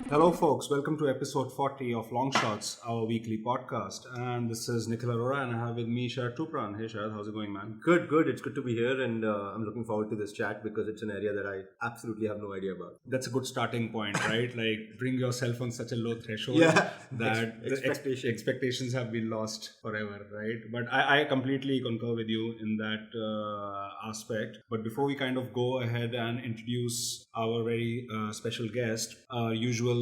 Hello, folks. Welcome to episode 40 of Long Shots, our weekly podcast. And this is Nikhil Arora, and I have with me Sharad Tupran. Hey, Sharad, how's it going, man? Good. It's good to be here, and I'm looking forward to this chat because it's an area that I absolutely have no idea about. That's a good starting point, right? Like, bring yourself on such a low threshold that the expectations have been lost forever, right? But I completely concur with you in that aspect. But before we kind of go ahead and introduce our very special guest, usual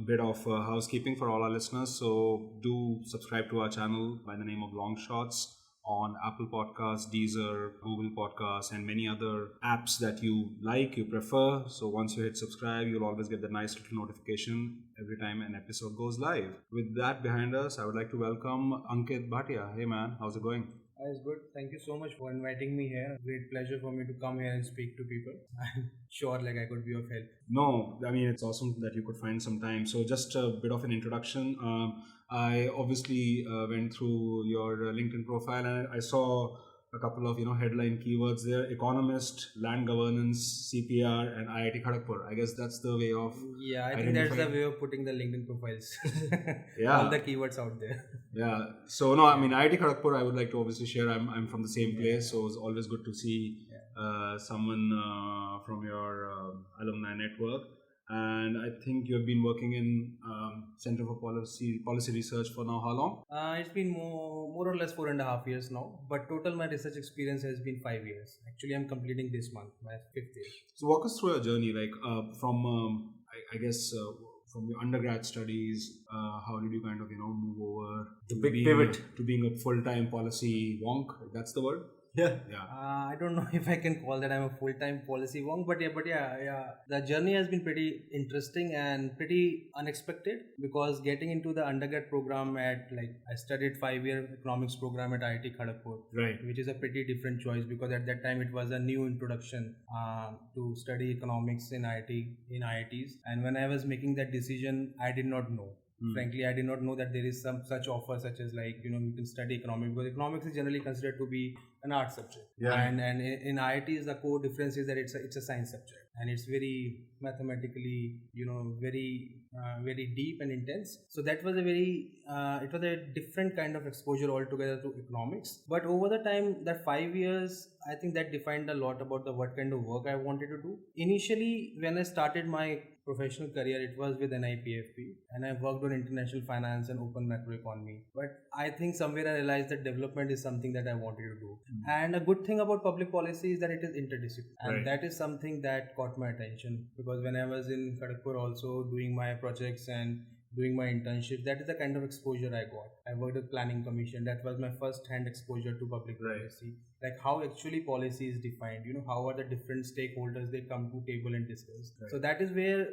bit of housekeeping for all our listeners. So do subscribe to our channel by the name of Long Shots on Apple Podcasts, Deezer, Google Podcasts, and many other apps that you like, you prefer. So once you hit subscribe, you'll always get the nice little notification every time an episode goes live. With that behind us, I would like to welcome Ankit Bhatia. Hey man, how's it going? It's good. Thank you so much for inviting me here. Great pleasure for me to come here and speak to people. I'm sure I could be of help. No, I mean, it's awesome that you could find some time. So just a bit of an introduction. I obviously went through your LinkedIn profile and I saw a couple of headline keywords there: economist, land governance, CPR, and IIT Kharagpur. I guess that's the way of I think that's the way of putting the LinkedIn profiles. Yeah, all the keywords out there. Yeah. So no, I mean IIT Kharagpur. I would like to obviously share. I'm from the same place, so it's always good to see someone from your alumni network. And I think you have been working in Center for Policy Research for now how long? It's been more or less 4.5 years now, but total my research experience has been 5 years. Actually, I'm completing this month my 5th year. So walk us through your journey, from I guess from your undergrad studies. How did you kind of move over The big pivot to being a full-time policy wonk? That's the word. Yeah. I don't know if I can call that I'm a full-time policy wonk, but yeah. The journey has been pretty interesting and pretty unexpected because getting into the undergrad program I studied 5-year economics program at IIT Kharagpur, right? Which is a pretty different choice because at that time it was a new introduction to study economics in IITs, and when I was making that decision, I did not know. Frankly, I did not know that there is some such offer such as you can study economics, because economics is generally considered to be an art subject. Yeah. And in IITs, the core difference is that it's a science subject and it's very mathematically, very deep and intense. So that was it was a different kind of exposure altogether to economics. But over the time, that 5 years, I think that defined a lot about what kind of work I wanted to do. Initially, when I started my professional career, it was with NIPFP, and I worked on international finance and open macroeconomy. But I think somewhere I realized that development is something that I wanted to do. And a good thing about public policy is that it is interdisciplinary, and that is something that caught my attention, because when I was in Kharagpur also doing my projects and doing my internship, that is the kind of exposure I got. I worked with planning commission. That was my first hand exposure to public policy, like how actually policy is defined, how are the different stakeholders, they come to table and discuss. So that is where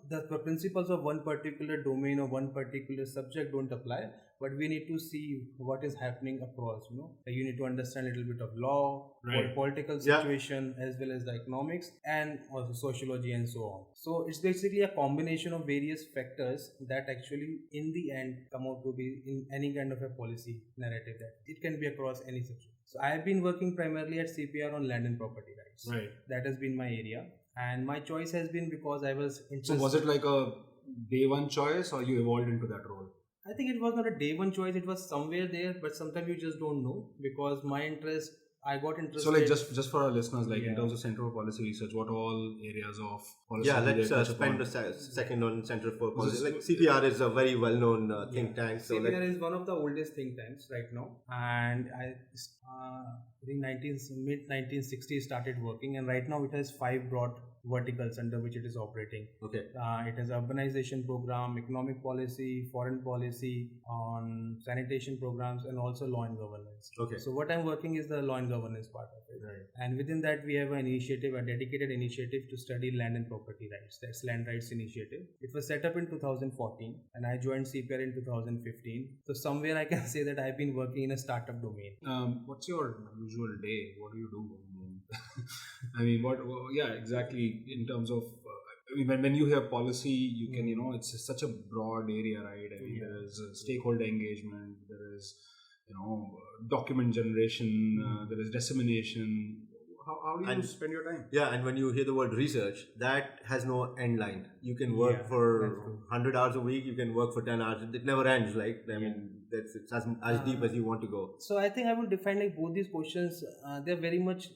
the principles of one particular domain or one particular subject don't apply, but we need to see what is happening across. You need to understand a little bit of law, political situation, as well as the economics and also sociology and so on. So it's basically a combination of various factors that actually in the end come out to be in any kind of a policy narrative, that it can be across any subject. So I have been working primarily at CPR on land and property rights. Right. That has been my area. And my choice has been because I was interested. So was it like a day one choice, or you evolved into that role? I think it was not a day one choice. It was somewhere there, but sometimes you just don't know, because my interest, I got interested. So just for our listeners, in terms of Center for Policy Research, what all areas of policy? Yeah, let's spend a second on Center for Policy. CPR is a very well-known think tank. So CPR is one of the oldest think tanks right now, and I think mid 1960s started working, and right now it has 5 broad verticals under which it is operating. Okay. It has urbanization program, economic policy, foreign policy, on sanitation programs, and also law and governance. Okay. So what I'm working is the law and governance part of it. Right. And within that we have a dedicated initiative to study land and property rights. That's Land Rights Initiative. It was set up in 2014, and I joined CPR in 2015. So somewhere I can say that I've been working in a startup domain. What's your usual day? What do you do? I mean, exactly in terms of, when you hear policy, you can, it's such a broad area, right? I mean, there is stakeholder engagement, there is, document generation, there is dissemination. how do you spend your time? Yeah, and when you hear the word research, that has no end line. You can work for 100 hours a week, you can work for 10 hours. It never ends, right? I mean, it's as deep as you want to go. So I think I would define like both these questions. They're very much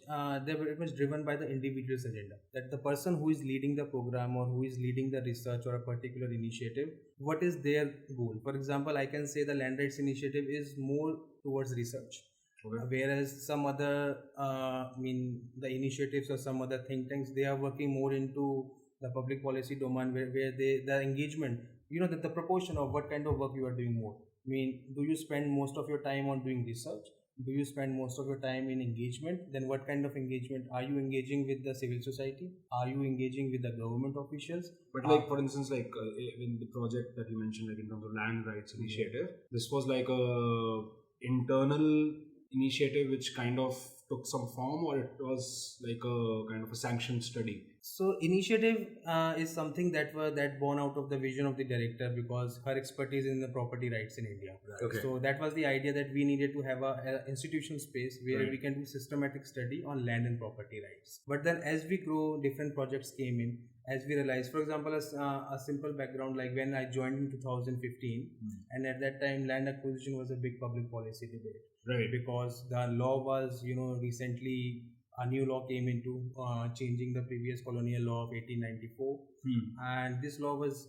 driven by the individual's agenda. That the person who is leading the program or who is leading the research or a particular initiative, what is their goal? For example, I can say the Land Rights Initiative is more towards research. Okay. Whereas some other, the initiatives or some other think tanks, they are working more into the public policy domain where the engagement, the proportion of what kind of work you are doing more. Do you spend most of your time on doing research? Do you spend most of your time in engagement? Then what kind of engagement? Are you engaging with the civil society? Are you engaging with the government officials? But like, for instance, like in the project that you mentioned, like in terms of Land Rights Initiative, this was like a internal initiative which kind of took some form, or it was like a kind of a sanctioned study? So initiative is something that born out of the vision of the director, because her expertise in the property rights in India. Right. Okay. So that was the idea, that we needed to have a institutional space where we can do systematic study on land and property rights. But then as we grow, different projects came in. As we realized, for example, a simple background, like when I joined in 2015, and at that time land acquisition was a big public policy debate. Right. Because the law was, recently a new law came into changing the previous colonial law of 1894. And this law was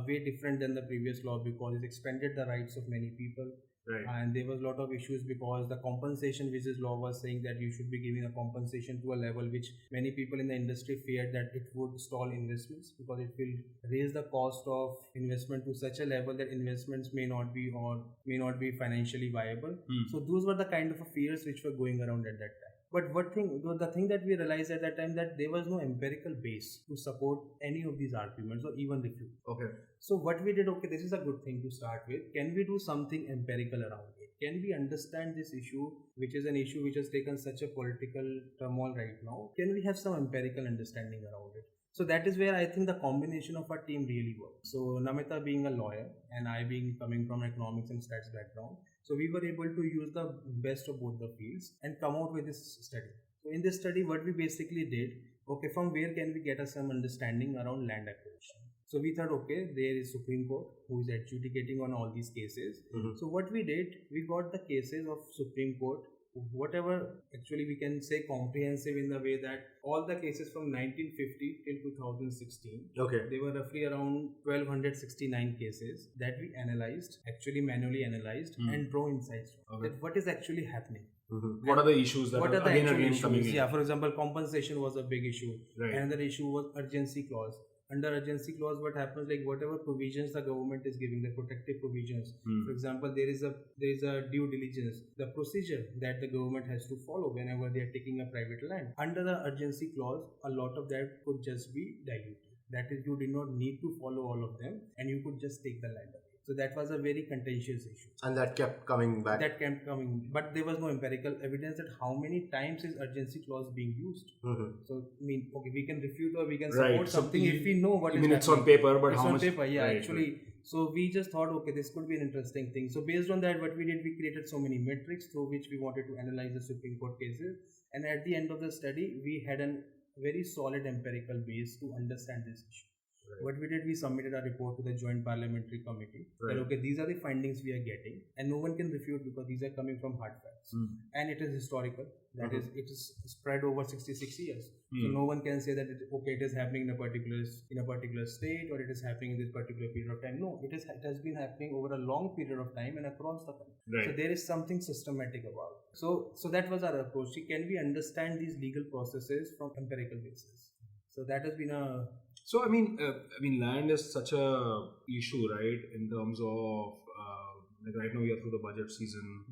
way different than the previous law, because it expanded the rights of many people. Right. And there was a lot of issues, because the compensation which this law was saying that you should be giving a compensation to a level which many people in the industry feared that it would stall investments, because it will raise the cost of investment to such a level that investments may not be financially viable. So those were the kind of fears which were going around at that time. But the thing that we realized at that time, that there was no empirical base to support any of these arguments or even refute. Okay. So what we did, this is a good thing to start with. Can we do something empirical around it? Can we understand this issue, which is an issue which has taken such a political turmoil right now? Can we have some empirical understanding around it? So that is where I think the combination of our team really works. So Namita being a lawyer and I coming from economics and stats background, so we were able to use the best of both the fields and come out with this study. So in this study, what we basically did, from where can we get some understanding around land acquisition? So we thought, there is Supreme Court who is adjudicating on all these cases. So what we did, we got the cases of Supreme Court, whatever actually we can say comprehensive, in the way that all the cases from 1950 till 2016, they were roughly around 1269 cases that we analyzed, actually manually analyzed, and draw insights that what is actually happening. What are the issues that are again coming in? Yeah, for example, compensation was a big issue. Right. Another issue was urgency clause. Under urgency clause, what happens, like whatever provisions the government is giving, the protective provisions. For example, there is a due diligence, the procedure that the government has to follow whenever they are taking a private land. Under the urgency clause, a lot of that could just be diluted. That is, you did not need to follow all of them, and you could just take the land away. So that was a very contentious issue. And that kept coming back. But there was no empirical evidence that how many times is urgency clause being used. So, we can refute or we can support something if we know what is happening. It's on paper, but it's how on much? Paper, yeah, actually. So we just thought, this could be an interesting thing. So based on that, what we did, we created so many metrics through which we wanted to analyze the Supreme Court cases. And at the end of the study, we had a very solid empirical base to understand this issue. What we did, we submitted a report to the Joint Parliamentary Committee. That, these are the findings we are getting, and no one can refute because these are coming from hard facts. And it is historical. That is, it is spread over 66 years. So no one can say that it is happening in a particular state, or it is happening in this particular period of time. No, it has been happening over a long period of time and across the country. Right. So there is something systematic about it. So that was our approach. Can we understand these legal processes from empirical basis? So that has been a... So I mean, land is such a issue, right? In terms of like right now we are through the budget season.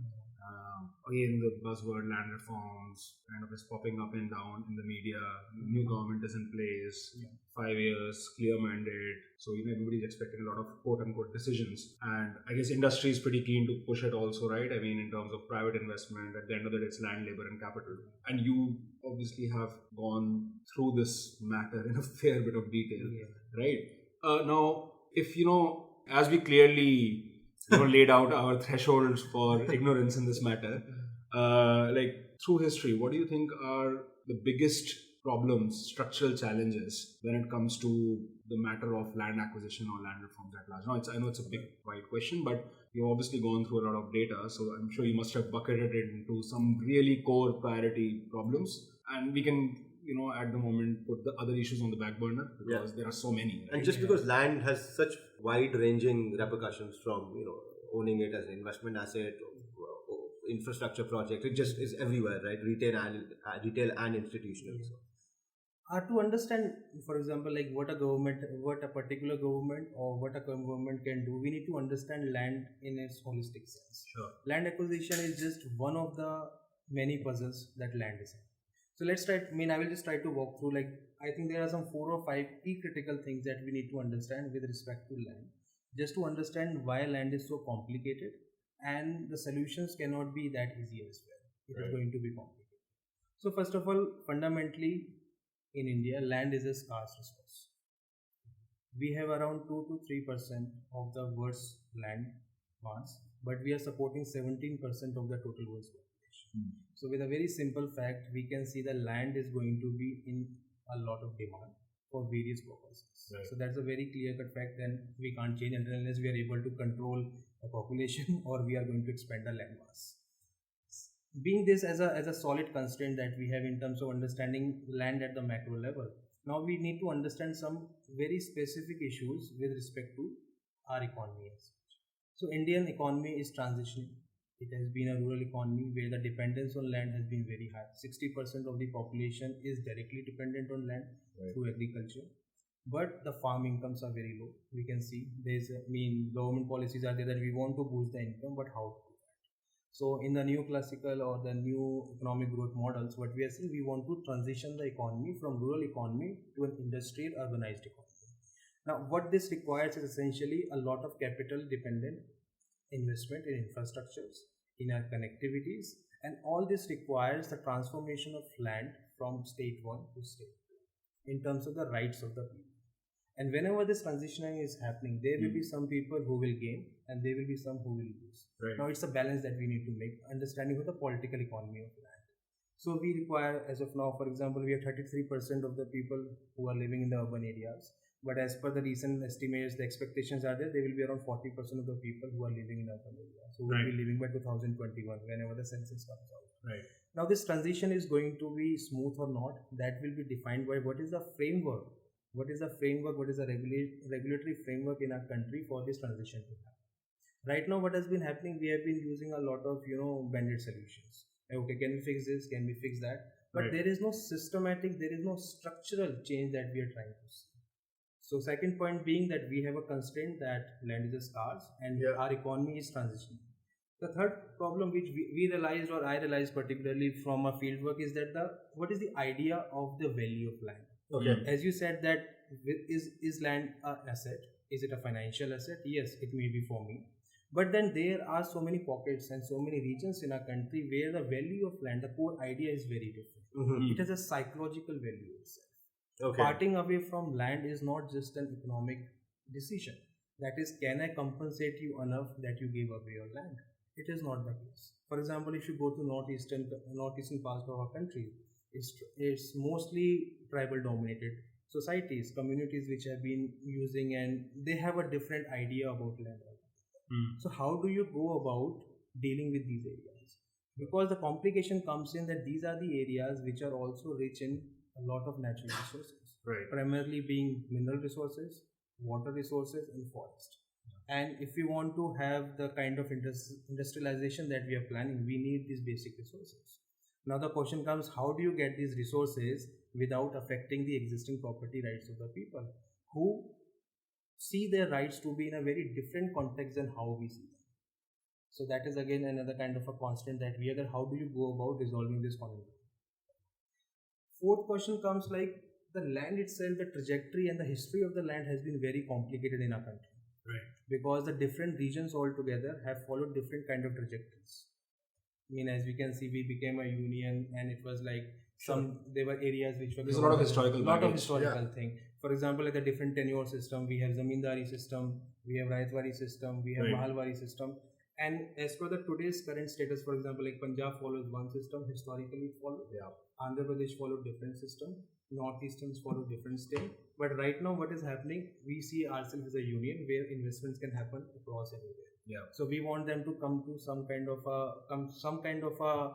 Again, the buzzword land reforms kind of is popping up and down in the media. New government is in place, 5 years, clear mandate. So everybody's expecting a lot of quote unquote decisions, and I guess industry is pretty keen to push it also, right? I mean, in terms of private investment, at the end of the day, it's land, labor, and capital. And you obviously have gone through this matter in a fair bit of detail, right? Now, if as we clearly laid out our thresholds for ignorance in this matter, like through history, what do you think are the biggest problems, structural challenges when it comes to the matter of land acquisition or land reforms at large? Now, I know it's a big, wide question, but you've obviously gone through a lot of data, so I'm sure you must have bucketed it into some really core priority problems, and we can, at the moment put the other issues on the back burner because there are so many. Right? And just because land has such wide-ranging repercussions from owning it as an investment asset, or infrastructure project, it just is everywhere, right? Retail and institutional. Yeah. To understand, for example, like what a particular government or what a government can do, we need to understand land in its holistic sense. Sure. Land acquisition is just one of the many puzzles that land is in. So let's try. I will just try to walk through. I think there are some 4 or 5 key critical things that we need to understand with respect to land, just to understand why land is so complicated, and the solutions cannot be that easy as well. It is going to be complicated. So first of all, fundamentally, in India, land is a scarce resource. We have around 2 to 3% of the world's land mass, but we are supporting 17% of the total world's population. So with a very simple fact, we can see the land is going to be in a lot of demand for various purposes. Right. So that's a very clear-cut fact, and we can't change unless we are able to control the population or we are going to expand the land mass. Being this as a solid constraint that we have in terms of understanding land at the macro level, now we need to understand some very specific issues with respect to our economy. So Indian economy is transitioning. It has been a rural economy where the dependence on land has been very high. 60% of the population is directly dependent on land through agriculture, but the farm incomes are very low. We can see government policies are there that we want to boost the income, but how to? So in the new classical or the new economic growth models, what we are seeing, we want to transition the economy from rural economy to an industrial urbanized economy. Now what this requires is essentially a lot of capital dependent investment in infrastructures, in our connectivities, and all this requires the transformation of land from state 1 to state 2 in terms of the rights of the people. And whenever this transitioning is happening, there will be some people who will gain and there will be some who will lose. Right. Now it's a balance that we need to make, understanding of the political economy of land. So we require, as of now, for example, we have 33% of the people who are living in the urban areas. But as per the recent estimates, the expectations are there will be around 40% of the people who are living in urban areas, who will be living by 2021, whenever the census comes out. Right. Now this transition is going to be smooth or not, that will be defined by what is the framework. What is the regulatory framework in our country for this transition to happen? Right now, what has been happening, we have been using a lot of, band-aid solutions. Okay, can we fix this? Can we fix that? But there is no systematic, there is no structural change that we are trying to see. So second point being that we have a constraint that land is scarce and our economy is transitioning. The third problem which we realized, or I realized particularly from our fieldwork, is that what is the idea of the value of land? Okay. As you said that is land an asset? Is it a financial asset? Yes, it may be for me. But then there are so many pockets and so many regions in our country where the value of land, the core idea is very different. Mm-hmm. It has a psychological value itself. Okay. Parting away from land is not just an economic decision. That is, can I compensate you enough that you give away your land? It is not the case. For example, if you go to northeastern part of our country, it's mostly tribal dominated societies, communities which have been using, and they have a different idea about land. So how do you go about dealing with these areas? Because the complication comes in that these are the areas which are also rich in a lot of natural resources, primarily being mineral resources, water resources, and forest. And if we want to have the kind of industrialization that we are planning, we need these basic resources. Now the question comes, how do you get these resources without affecting the existing property rights of the people who see their rights to be in a very different context than how we see them? So that is again another kind of a constant that we are. How do you go about resolving this conundrum? Fourth question comes like the land itself, the trajectory and the history of the land has been very complicated in our country. Because the different regions altogether have followed different kind of trajectories. As we can see, we became a union, and it was like there were areas which were... There's a lot of historical thing. For example, like the different tenure system, we have Zamindari system, we have Raitwari system, we have Mahalwari system. And as per the today's current status, for example, like Punjab follows one system, historically it followed. Andhra Pradesh followed different system, Northeasterns follow different state. But right now, what is happening? We see ourselves as a union where investments can happen across everywhere. Yeah. So we want them to come to some kind of a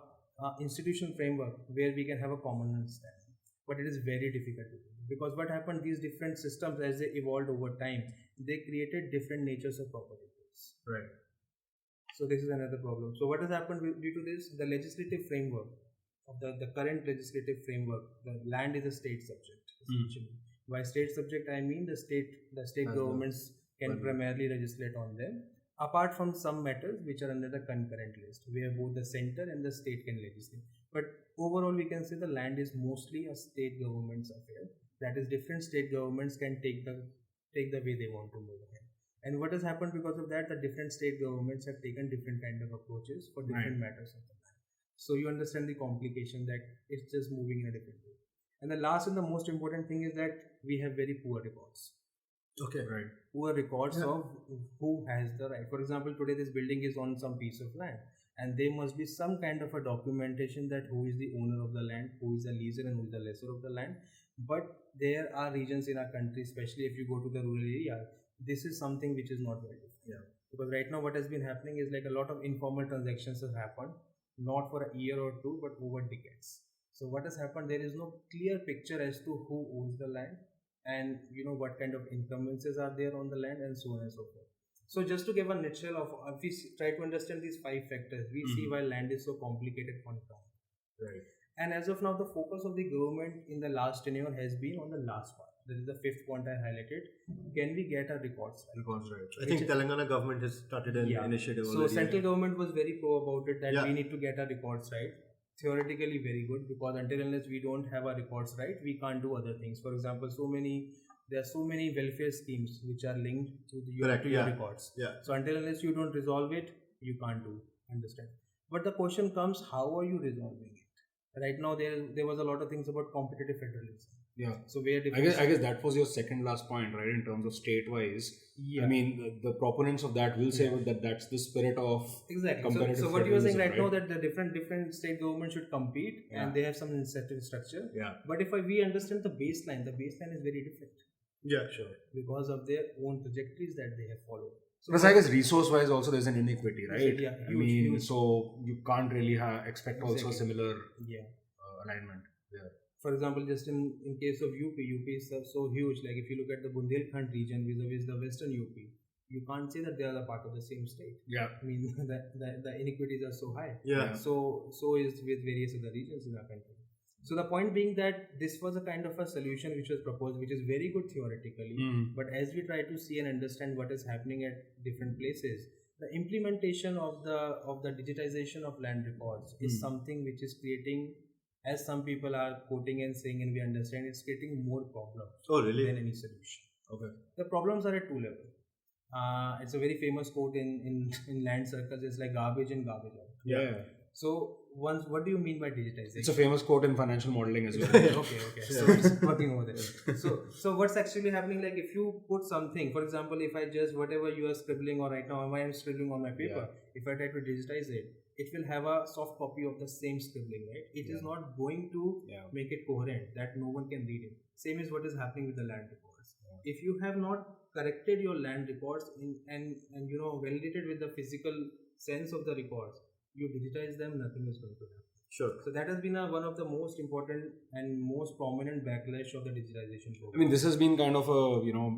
institutional framework where we can have a common understanding. But it is very difficult to do, because what happened? These different systems, as they evolved over time, they created different natures of property rights. Right. So this is another problem. So what has happened due to this? The legislative framework of the current legislative framework, the land is a state subject essentially. By state subject, I mean the state governments can primarily legislate on them, apart from some matters which are under the concurrent list, where both the center and the state can legislate. But overall, we can say the land is mostly a state government's affair. That is, different state governments can take the way they want to move ahead. And what has happened because of that? The different state governments have taken different kind of approaches for different matters of the land. So you understand the complication that it's just moving in a different way. And the last and the most important thing is that we have very poor records. Okay, right. Poor records of who has the right. For example, today this building is on some piece of land, and there must be some kind of a documentation that who is the owner of the land, who is the leaser and who is the lessor of the land. But there are regions in our country, especially if you go to the rural area, this is something which is not very different. Yeah. Because right now what has been happening is like a lot of informal transactions have happened, not for a year or two, but over decades. So what has happened? There is no clear picture as to who owns the land, and what kind of encumbrances are there on the land, and so on and so forth. So just to give a nutshell of, if we try to understand these 5 factors, we see why land is so complicated on ground. Right. And as of now, the focus of the government in the last tenure has been on the last part. That is the 5th point I highlighted. Can we get our records right? Records right. I think Telangana government has started an initiative already. So central government was very pro about it, that we need to get our records right. Theoretically very good, because until unless we don't have our records right, we can't do other things. For example, there are so many welfare schemes which are linked to your records. Yeah. So until unless you don't resolve it, you can't understand. But the question comes, how are you resolving it? Right now, there was a lot of things about competitive federalism. Yeah. So where I guess that was your second last point, right? In terms of state-wise. Yeah. I mean, the proponents of that will say that that's the spirit of competitive So what you are saying right now, that the different state governments should compete and they have some incentive structure. Yeah. But if we understand the baseline is very different. Yeah, sure. Because of their own trajectories that they have followed. So plus, I guess resource-wise also there's an inequity, right? Yeah, huge. So you can't really expect also similar alignment there. For example, just in case of UP is so huge. Like if you look at the Bundelkhand region vis-a-vis the Western UP, you can't say that they are a part of the same state. Yeah. I mean, the inequities are so high. Yeah. So is with various other regions in our country. So the point being that this was a kind of a solution which was proposed, which is very good theoretically, but as we try to see and understand what is happening at different places, the implementation of the digitization of land records is something which is creating, as some people are quoting and saying, and we understand, it's creating more problems than any solution. Okay. The problems are at 2 levels. It's a very famous quote in land circles. It's like garbage in, garbage out. Yeah. So what do you mean by digitization? It's a famous quote in financial modeling as well. Okay. So it's working over there. So what's actually happening? Like if you put something, for example, if I just whatever you are scribbling or right now I am scribbling on my paper, if I try to digitize it, it will have a soft copy of the same scribbling, right? It is not going to make it coherent that no one can read it. Same is what is happening with the land records. If you have not corrected your land records and validated with the physical sense of the records, you digitize them, nothing is going to happen. Sure. So that has been one of the most important and most prominent backlash of the digitization program. I mean, this has been kind of a,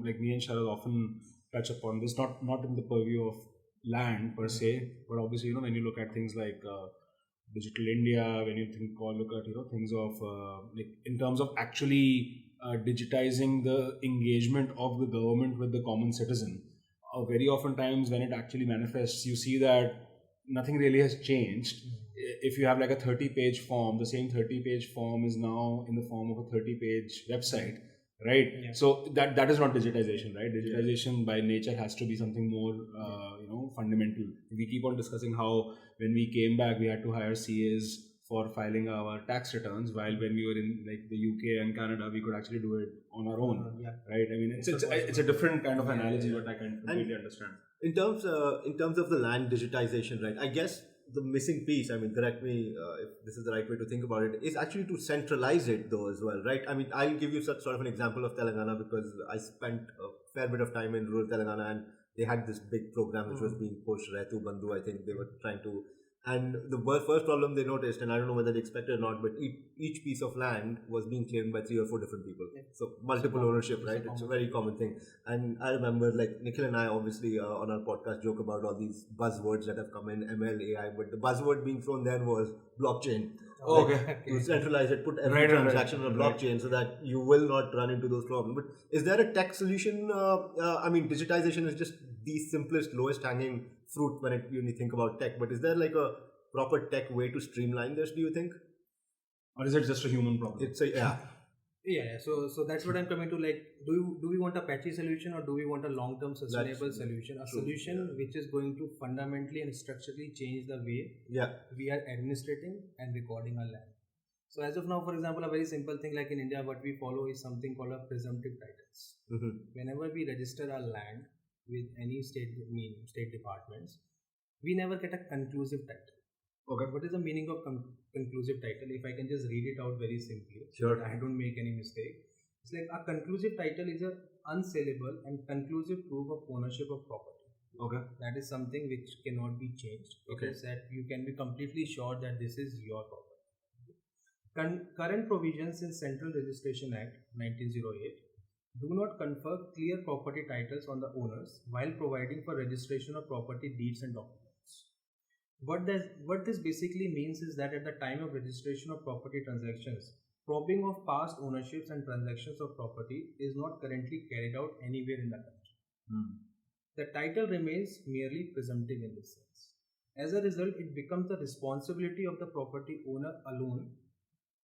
like me and Sharad often touch upon this, not in the purview of land per se, but obviously, when you look at things like Digital India, when you look at things of like in terms of actually digitizing the engagement of the government with the common citizen, very often times when it actually manifests, you see that nothing really has changed. If you have like a 30-page form, the same 30-page form is now in the form of a 30-page website, right? Yeah. So that is not digitization, right? Digitization by nature has to be something more, fundamental. We keep on discussing how when we came back, we had to hire CAs for filing our tax returns, while when we were in like the UK and Canada, we could actually do it on our own, right? I mean, it's a different kind of analogy, but I can completely understand. In terms of the land digitization, right? I guess the missing piece, I mean, correct me if this is the right way to think about it, is actually to centralize it though as well, right? I mean, I'll give you such sort of an example of Telangana because I spent a fair bit of time in rural Telangana, and they had this big program which was being pushed, Raitu Bandhu, I think they were trying to. And the first problem they noticed, and I don't know whether they expected or not, but each piece of land was being claimed by 3 or 4 different people. So multiple ownership, right? It's a very common thing. And I remember, like, Nikhil and I obviously on our podcast joke about all these buzzwords that have come in, ML, AI, but the buzzword being thrown then was blockchain. Okay. To centralize it, put every transaction on a blockchain so that you will not run into those problems. But is there a tech solution? I mean, digitization is just the simplest, lowest hanging fruit when you think about tech. But is there like a proper tech way to streamline this, do you think? Or is it just a human problem? Yeah. So that's what I'm coming to. Like, do we want a patchy solution, or do we want a long-term sustainable solution? A solution which is going to fundamentally and structurally change the way we are administrating and recording our land. So as of now, for example, a very simple thing like in India, what we follow is something called a presumptive titles. Whenever we register our land with any state departments, we never get a conclusive title. Okay. What is the meaning of conclusive title? If I can just read it out very simply, so that I don't make any mistake. It's like a conclusive title is an unsaleable and conclusive proof of ownership of property. Okay. That is something which cannot be changed. Okay. It is that you can be completely sure that this is your property. Current provisions in Central Registration Act 1908 do not confer clear property titles on the owners while providing for registration of property deeds and documents. What this basically means is that at the time of registration of property transactions, probing of past ownerships and transactions of property is not currently carried out anywhere in the country. The title remains merely presumptive in this sense. As a result, it becomes the responsibility of the property owner alone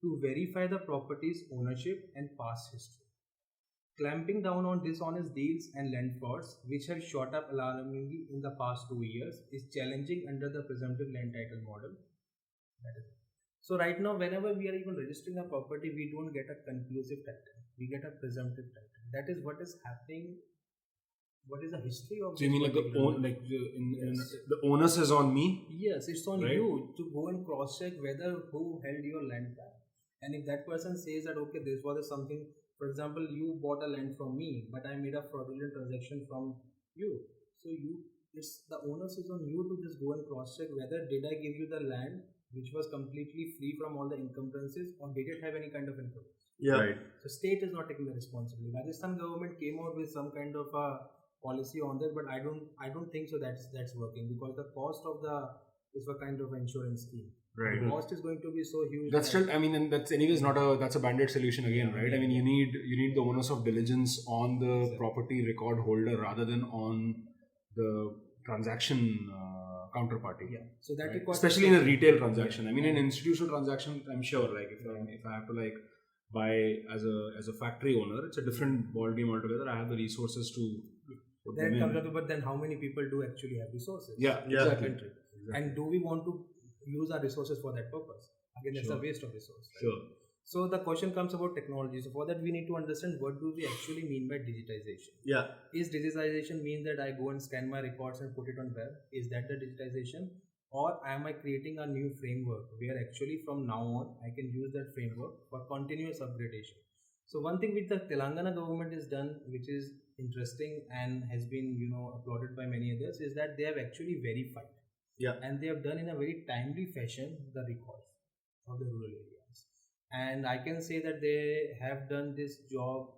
to verify the property's ownership and past history. Clamping down on dishonest deals and land frauds, which have shot up alarmingly in the past 2 years, is challenging under the presumptive land title model. So right now, whenever we are even registering a property, we don't get a conclusive title. We get a presumptive title. That is what is happening. What is the history of? So you mean like the onus is on me? Yes, it's on you to go and cross check whether who held your land back. And if that person says that okay, this was something. For example, you bought a land from me, but I made a fraudulent transaction from you. So the onus is on you to just go and cross check whether did I give you the land which was completely free from all the encumbrances, or did it have any kind of encumbrance? Yeah. Right. So state is not taking the responsibility. Rajasthan government came out with some kind of a policy on that, but I don't think so that's working, because the cost of is a kind of insurance scheme. Right. The cost is going to be so huge. That's still, I mean, and that's anyways that's a band-aid solution again, right? I mean, you need the onus of diligence on the property record holder rather than on the transaction counterparty. Yeah. So that requires, especially in a retail transaction. I mean, in institutional transaction, I'm sure, like if I have to like buy as a factory owner, it's a different ball game altogether. I have the resources to. Then comes up, but then how many people do actually have resources? Yeah, exactly. And do we want to use our resources for that purpose? Again, that's a waste of resource. Right? Sure. So the question comes about technology. So for that, we need to understand what do we actually mean by digitization. Yeah. Is digitization mean that I go and scan my records and put it on web? Is that the digitization? Or am I creating a new framework where actually from now on, I can use that framework for continuous upgradation? So one thing which the Telangana government has done, which is interesting and has been, applauded by many others, is that they have actually verified. Yeah. And they have done in a very timely fashion the records of the rural areas. And I can say that they have done this job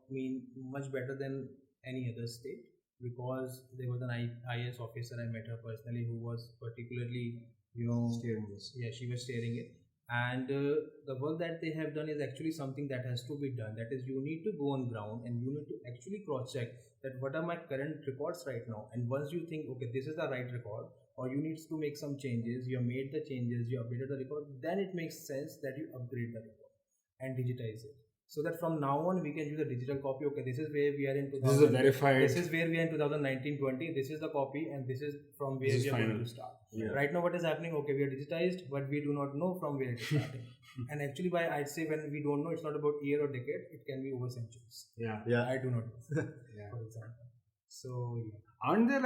much better than any other state, because there was an IAS officer, I met her personally, who was particularly, steering this. Yeah, she was steering it. And the work that they have done is actually something that has to be done. That is, you need to go on ground and you need to actually cross-check that what are my current records right now. And once you think, okay, this is the right record, or you need to make some changes, you have made the changes, you updated the record, then it makes sense that you upgrade the record and digitize it. So that from now on, we can use a digital copy. Okay, this is where we are in 2000. This is a verified. This is where we are in 2019-20. This is the copy, and this is from where we are going to start. Yeah. Right now, what is happening? Okay, we are digitized, but we do not know from where it is starting. And actually, I'd say when we don't know, it's not about year or decade. It can be over centuries. Yeah. I do not know. For example. So aren't there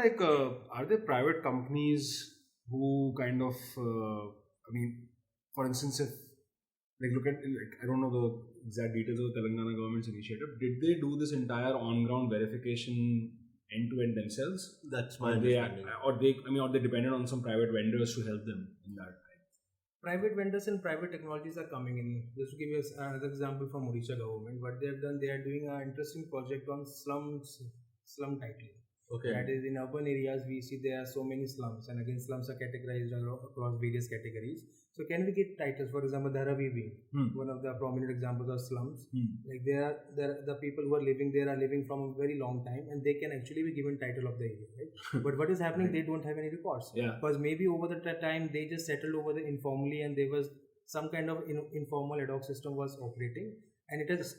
are there private companies who kind of, for instance, if look at, I don't know the exact details of the Telangana government's initiative. Did they do this entire on-ground verification end to end themselves? That's my understanding. Or they depended on some private vendors to help them in that. Private vendors and private technologies are coming in. Just to give you another example from Odisha government, what they have done, they are doing an interesting project on slum titling. Okay. That is, in urban areas, we see there are so many slums, and again, slums are categorized across various categories. So, can we get titles? For example, Dharavi being one of the prominent examples of slums. Like the people who are living there are living from a very long time, and they can actually be given title of the area, right? But what is happening? They don't have any records. Because maybe over the time they just settled over the informally, and there was some kind of informal ad hoc system was operating, and it has.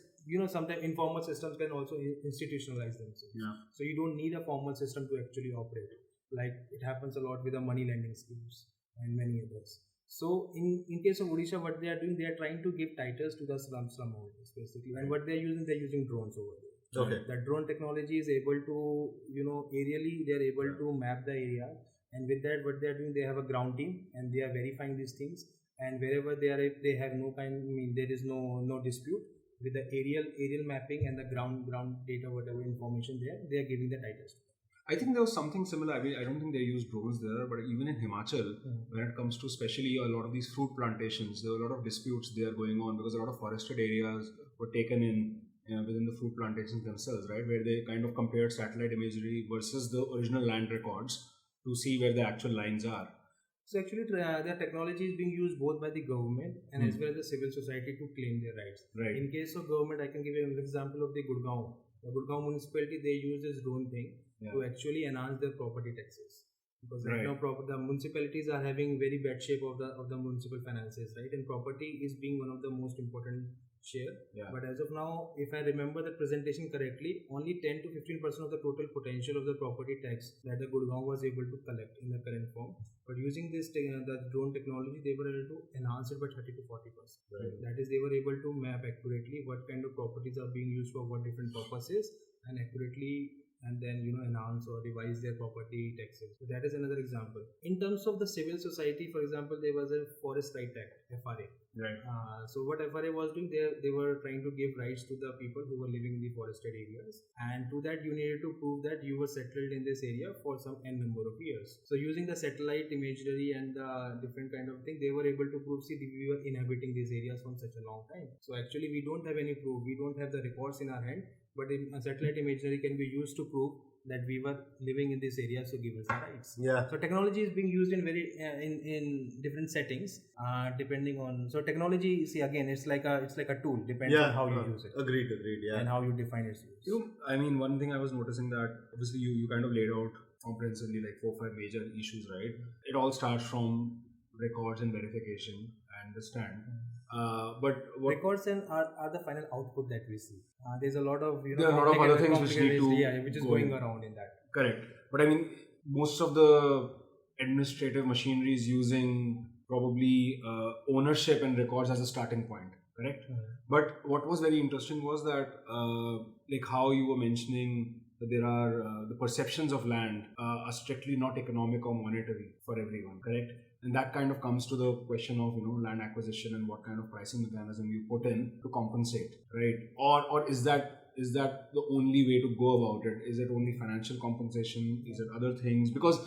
Sometimes informal systems can also institutionalize themselves. So you don't need a formal system to actually operate. Like it happens a lot with the money lending schemes and many others. So in case of Odisha, what they are doing, they are trying to give titles to the slum owners basically. And what they're using drones over there. Okay. The drone technology is able to, aerially they are able to map the area. And with that, what they are doing, they have a ground team and they are verifying these things. And wherever they are, if they have there is no dispute. With the aerial mapping and the ground data, whatever information they are giving the titles. I think there was something similar. I don't think they use drones there, but even in Himachal, when it comes to especially a lot of these fruit plantations, there were a lot of disputes there going on because a lot of forested areas were taken in within the fruit plantations themselves, right? Where they kind of compared satellite imagery versus the original land records to see where the actual lines are. So actually, the technology is being used both by the government and as well as the civil society to claim their rights. Right. In case of government, I can give you an example of the Gurgaon. The Gurgaon municipality, they use this drone thing to actually enhance their property taxes. Because right now, the municipalities are having very bad shape of the municipal finances, right? And property is being one of the most important share. But as of now, if I remember the presentation correctly, only 10 to 15% of the total potential of the property tax that the Gurgaon was able to collect in the current form. But using this the drone technology, they were able to enhance it by 30 to 40%. Right. That is, they were able to map accurately what kind of properties are being used for what different purposes and accurately and then enhance or revise their property taxes. So that is another example. In terms of the civil society, for example, there was a Forest Right Act, FRA. Right. So what FRA was doing, they were trying to give rights to the people who were living in the forested areas, and to that you needed to prove that you were settled in this area for some n number of years. So using the satellite imagery and the different kind of thing, they were able to prove, see, we were inhabiting these areas from such a long time. So actually we don't have any proof, we don't have the records in our hand, but satellite imagery can be used to prove that we were living in this area, so give us the rights. So technology is being used in very in different settings, depending on. So technology, see, again, it's like a tool, depends on how you use it. Agreed. And how you define its use. One thing I was noticing that obviously you kind of laid out comprehensively like 4 or 5 major issues, right? It all starts from records and verification, I understand. But what records are the final output that we see. There's a lot of there are a lot of other things which need to which is going around in that. Correct. But most of the administrative machinery is using probably ownership and records as a starting point. Correct. But what was very interesting was that like how you were mentioning that there are the perceptions of land are strictly not economic or monetary for everyone. Correct. And that kind of comes to the question of land acquisition and what kind of pricing mechanism you put in to compensate, right? Or is that the only way to go about it? Is it only financial compensation? Is it other things? Because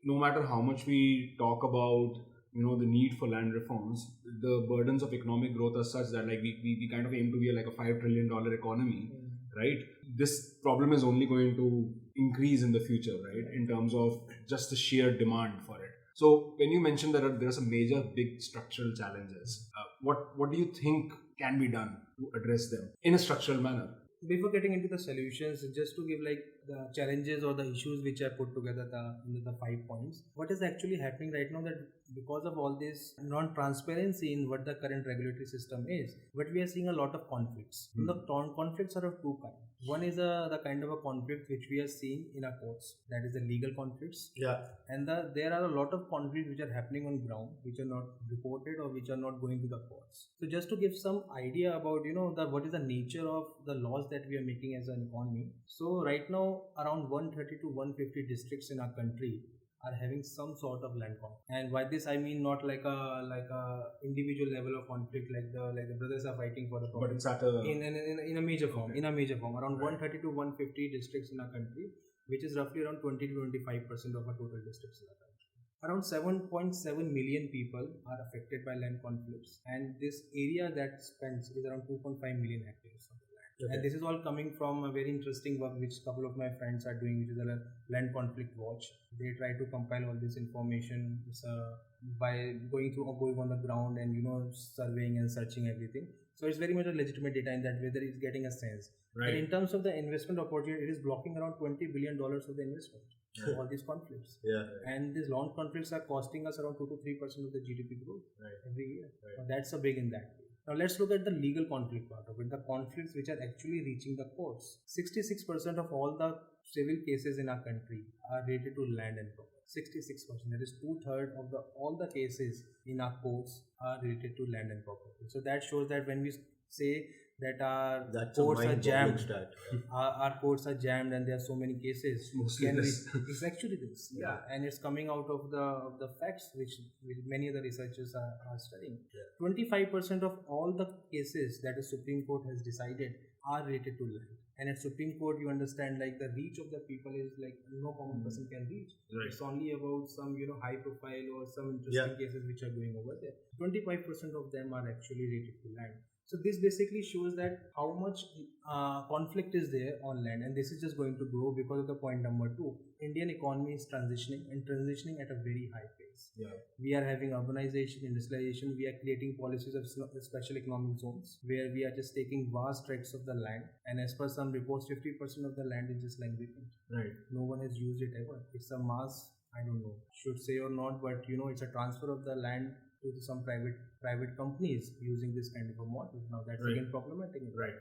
no matter how much we talk about the need for land reforms, the burdens of economic growth are such that we kind of aim to be like a $5 trillion economy, right? This problem is only going to increase in the future, right? In terms of just the sheer demand for it. So when you mentioned that there are some major big structural challenges, what do you think can be done to address them in a structural manner? Before getting into the solutions, just to give the challenges or the issues which I put together the 5 points. What is actually happening right now, that because of all this non-transparency in what the current regulatory system is, but we are seeing a lot of conflicts. The conflicts are of two kinds. One is the kind of a conflict which we are seeing in our courts, that is the legal conflicts. And there are a lot of conflicts which are happening on ground, which are not reported or which are not going to the courts. So just to give some idea about what is the nature of the laws that we are making as an economy. So right now around 130 to 150 districts in our country are having some sort of land conflict. And by this I mean not like a individual level of conflict like the brothers are fighting for the property. But it's at a in a major form. Okay. In a major form, around 130 to 150 districts in our country, which is roughly around 20 to 25% of our total districts in our country. Around 7.7 million people are affected by land conflicts, and this area that spends is around 2.5 million hectares of land. Okay. And this is all coming from a very interesting work which a couple of my friends are doing, which is a land conflict watch. They try to compile all this information by going on the ground and surveying and searching everything. So it's very much a legitimate data in that whether it's getting a sense. right. And in terms of the investment opportunity, it is blocking around $20 billion of the investment through all these conflicts. Yeah. And these land conflicts are costing us around 2 to 3% of the GDP growth every year. Right. Now that's a big in that way. Now let's look at the legal conflict part of it, the conflicts which are actually reaching the courts. 66% of all the civil cases in our country are related to land and property. 66%, that is 2/3 of all the cases in our courts are related to land and property. So that shows that when we say that our courts are jammed, our courts are jammed and there are so many cases. It's actually this, and it's coming out of the facts which many other researchers are studying. 25% of all the cases that the Supreme Court has decided are related to land. And at Supreme Court, you understand like the reach of the people is like no common person can reach. Right. It's only about some high profile or some interesting cases which are going over there. 25% of them are actually related to land. So this basically shows that how much conflict is there on land, and this is just going to grow because of the point number 2. Indian economy is transitioning at a very high pace. Yeah. We are having urbanization, industrialization. We are creating policies of special economic zones where we are just taking vast tracts of the land, and as per some reports, 50% of the land is just lying vacant. Right. No one has used it ever. It's a mass, I don't know, should say or not, but it's a transfer of the land to some private companies using this kind of a model. Now that's again problematic. Right.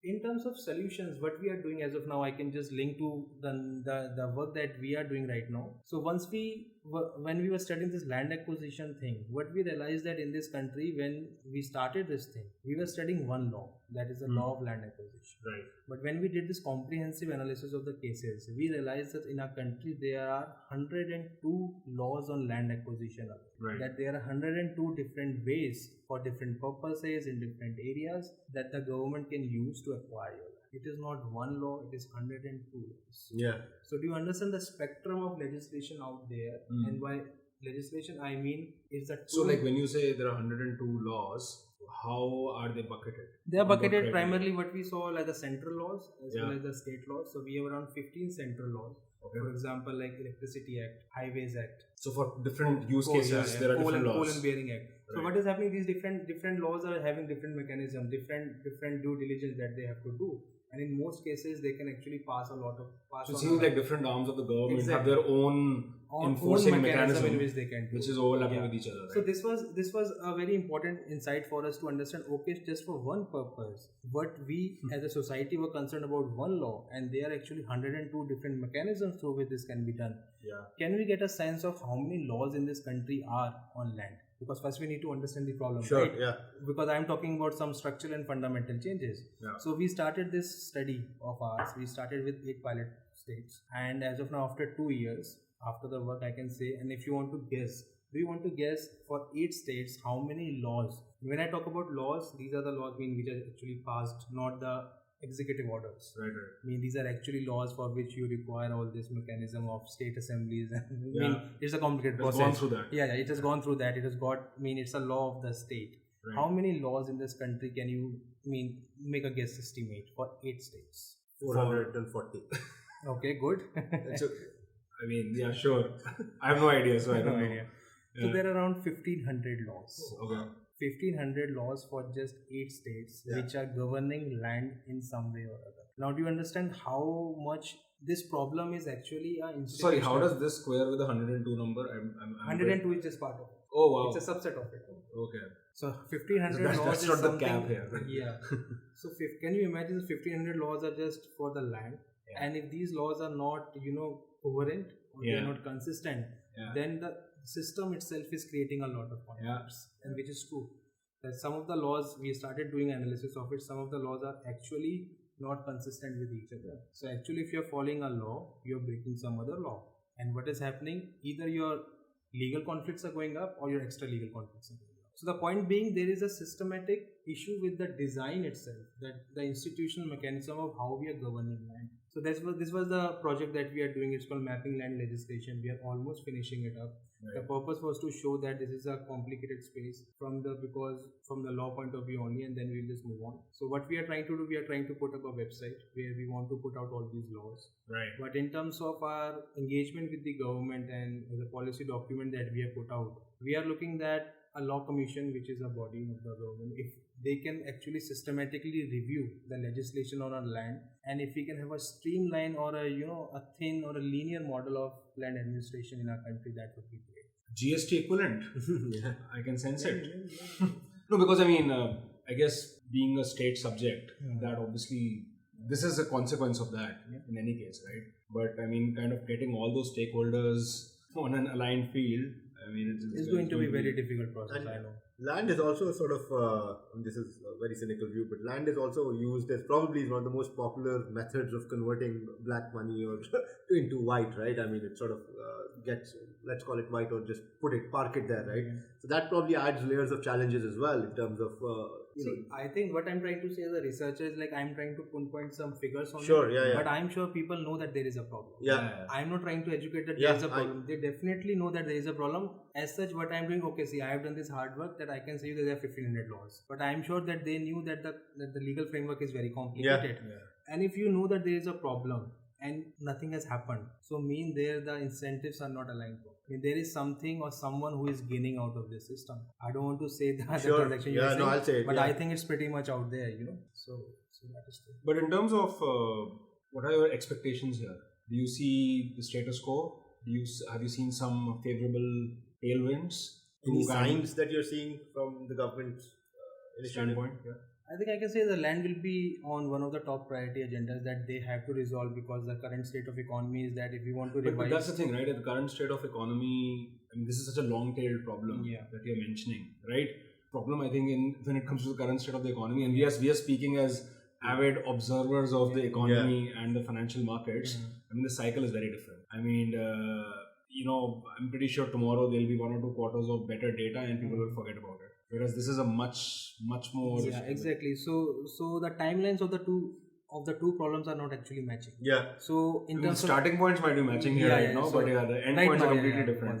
In terms of solutions, what we are doing as of now, I can just link to the work that we are doing right now. So when we were studying this land acquisition thing, what we realized that in this country, when we started this thing, we were studying one law, that is the law of land acquisition. Right. But when we did this comprehensive analysis of the cases, we realized that in our country there are 102 laws on land acquisition. Right. That there are 102 different ways for different purposes in different areas that the government can use to acquire your land. It is not one law, it is 102 laws. Yeah. So do you understand the spectrum of legislation out there? And by legislation I mean is that So like when you say there are 102 laws, how are they bucketed? They are bucketed primarily what we saw like the central laws as well as the state laws. So we have around 15 central laws. Okay. For example, like Electricity Act, Highways Act. So for different use cases, there are different laws. Coal and Bearing Act. Right. So what is happening? These different laws are having different mechanisms, different due diligence that they have to do. And in most cases, they can actually pass a lot of. So it seems like different arms of the government have their own enforcing mechanism in which they can do. Which is overlapping with each other. Right? So this was a very important insight for us to understand. Okay, just for one purpose, but we as a society were concerned about one law, and there are actually 102 different mechanisms through which this can be done. Yeah. Can we get a sense of how many laws in this country are on land? Because first we need to understand the problem. Sure, right? yeah. Because I am talking about some structural and fundamental changes. Yeah. So we started this study of ours. We started with 8 pilot states. And as of now, after 2 years, after the work I can say, and if you want to guess, do you want to guess for 8 states how many laws? When I talk about laws, these are the laws which are actually passed, not the executive orders. Right. I mean, these are actually laws for which you require all this mechanism of state assemblies. I mean, it's a complicated process. It's gone through that. Yeah, it has gone through that. It has got, it's a law of the state. Right. How many laws in this country can you, make a guess estimate for 8 states? 440. Okay, good. Yeah, sure. I have no idea, so I don't know. Idea. Yeah. So there are around 1,500 laws. Okay. 1,500 laws for just 8 states which are governing land in some way or other. Now, do you understand how much this problem is actually Sorry, how does this square with the 102 number? 102 is just part of it. Oh, wow. It's a subset of it. Okay. So 1,500 laws that's is not something. The cap here. Yeah. So can you imagine the 1,500 laws are just for the land? Yeah. And if these laws are not, coherent or they are not consistent, then the system itself is creating a lot of conflicts, and which is true. That some of the laws, we started doing analysis of it, some of the laws are actually not consistent with each other. So actually if you're following a law, you're breaking some other law. And what is happening? Either your legal conflicts are going up or your extra legal conflicts are going up. So the point being, there is a systematic issue with the design itself, that the institutional mechanism of how we are governing land. So this was the project that we are doing. It's called Mapping Land Legislation. We are almost finishing it up. Right. The purpose was to show that this is a complicated space from the law point of view only, and then we'll just move on. So what we are trying to do, we are trying to put up a website where we want to put out all these laws. Right. But in terms of our engagement with the government and the policy document that we have put out, we are looking at a law commission, which is a body of the government. If they can actually systematically review the legislation on our land, and if we can have a streamline or a thin or a linear model of land administration in our country, that would be great. GST equivalent. Yeah. I can sense it. No, because I guess being a state subject, that obviously this is a consequence of that in any case, right? But kind of getting all those stakeholders on an aligned field, it's going to be a very difficult process. And I know. Land is also sort of, this is a very cynical view, but land is also used as probably one of the most popular methods of converting black money or into white, right? It sort of gets, let's call it white, or just park it there, right? So that probably adds layers of challenges as well in terms of, I think what I'm trying to say as a researcher is I'm trying to pinpoint some figures on Sure, it. yeah. But I'm sure people know that there is a problem. Yeah. I'm not trying to educate that there is a problem. They definitely know that there is a problem. As such, what I'm doing, I have done this hard work that I can say that there are 1500 laws. But I'm sure that they knew that the legal framework is very complicated. Yeah. And if you know that there is a problem and nothing has happened, so the incentives are not aligned. There is something or someone who is gaining out of this system. I don't want to say that the transaction you are saying, I'll say it, but I think it's pretty much out there, So that is true. But in terms of what are your expectations here? Do you see the status quo? Have you seen some favorable tailwinds? Any signs that you're seeing from the government's standpoint? Yeah. I think I can say the land will be on one of the top priority agendas that they have to resolve, because the current state of economy is that if we want to revise... But that's the thing, right? The current state of economy, this is such a long-tailed problem that you're mentioning, right? Problem, I think, when it comes to the current state of the economy, and we are speaking as avid observers of the economy and the financial markets. The cycle is very different. I'm pretty sure tomorrow there'll be 1 or 2 quarters of better data and people will forget about it. Whereas this is a much more... Yeah, exactly. So the timelines of the two problems are not actually matching. Yeah. So in terms starting points might be matching here right now, but the end points are completely different.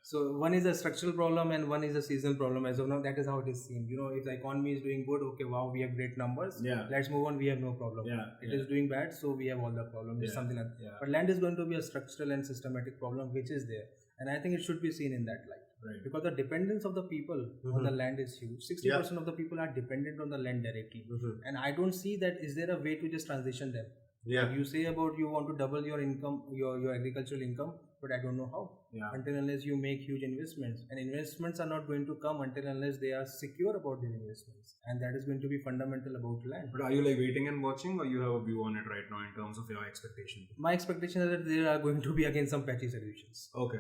So one is a structural problem and one is a seasonal problem. As of now, that is how it is seen. If the economy is doing good, okay, wow, we have great numbers. Let's move on. We have no problem. It is doing bad, so we have all the problems. It's something like that. But land is going to be a structural and systematic problem, which is there, and I think it should be seen in that light. Right. Because the dependence of the people on the land is huge. 60% of the people are dependent on the land directly, and I don't see that. Is there a way to just transition them? Yeah. You say about you want to double your income, your agricultural income, but I don't know how. Until unless you make huge investments, and investments are not going to come until unless they are secure about their investments, and that is going to be fundamental about land. But are you waiting and watching, or you have a view on it right now in terms of your expectation? My expectation is that there are going to be again some patchy solutions. Okay.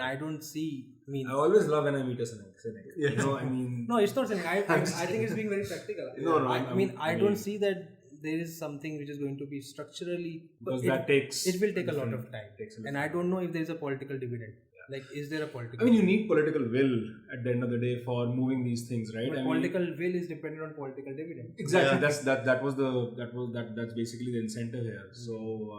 I don't see. I always love when I meet a cynic. No, it's not cynic. I think it's being very practical. No. I don't see that there is something which is going to be structurally, because it will take a lot of time, and I don't know if there is a political dividend. Is there a political? You need political will at the end of the day for moving these things, right? But political will is dependent on political dividend. Exactly. That's basically the incentive here. So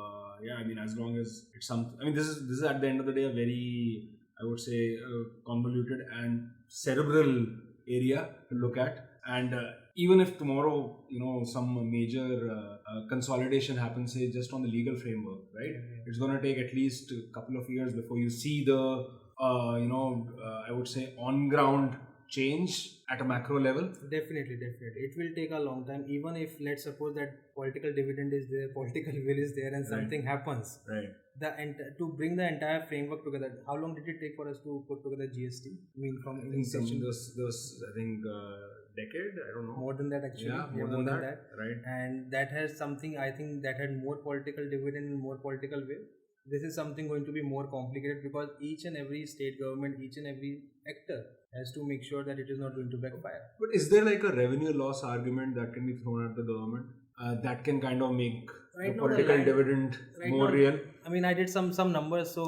as long as it's something. This is at the end of the day a very, I would say, convoluted and cerebral area to look at. And even if tomorrow, some major consolidation happens, say just on the legal framework, right? It's going to take at least a couple of years before you see the, I would say, on-ground change at a macro level. Definitely. It will take a long time. Even if, let's suppose that political dividend is there, political will is there, and something happens. Right. To bring the entire framework together, how long did it take for us to put together GST? From inception. Decade, I don't know. More than that, actually. Yeah, more than that. Right. And that has something, I think, that had more political dividend and more political will. This is something going to be more complicated, because each and every state government, each and every actor has to make sure that it is not going to backfire. But is there a revenue loss argument that can be thrown at the government? that can kind of make Right the now the political land- dividend right more now- real. I mean, I did some numbers. So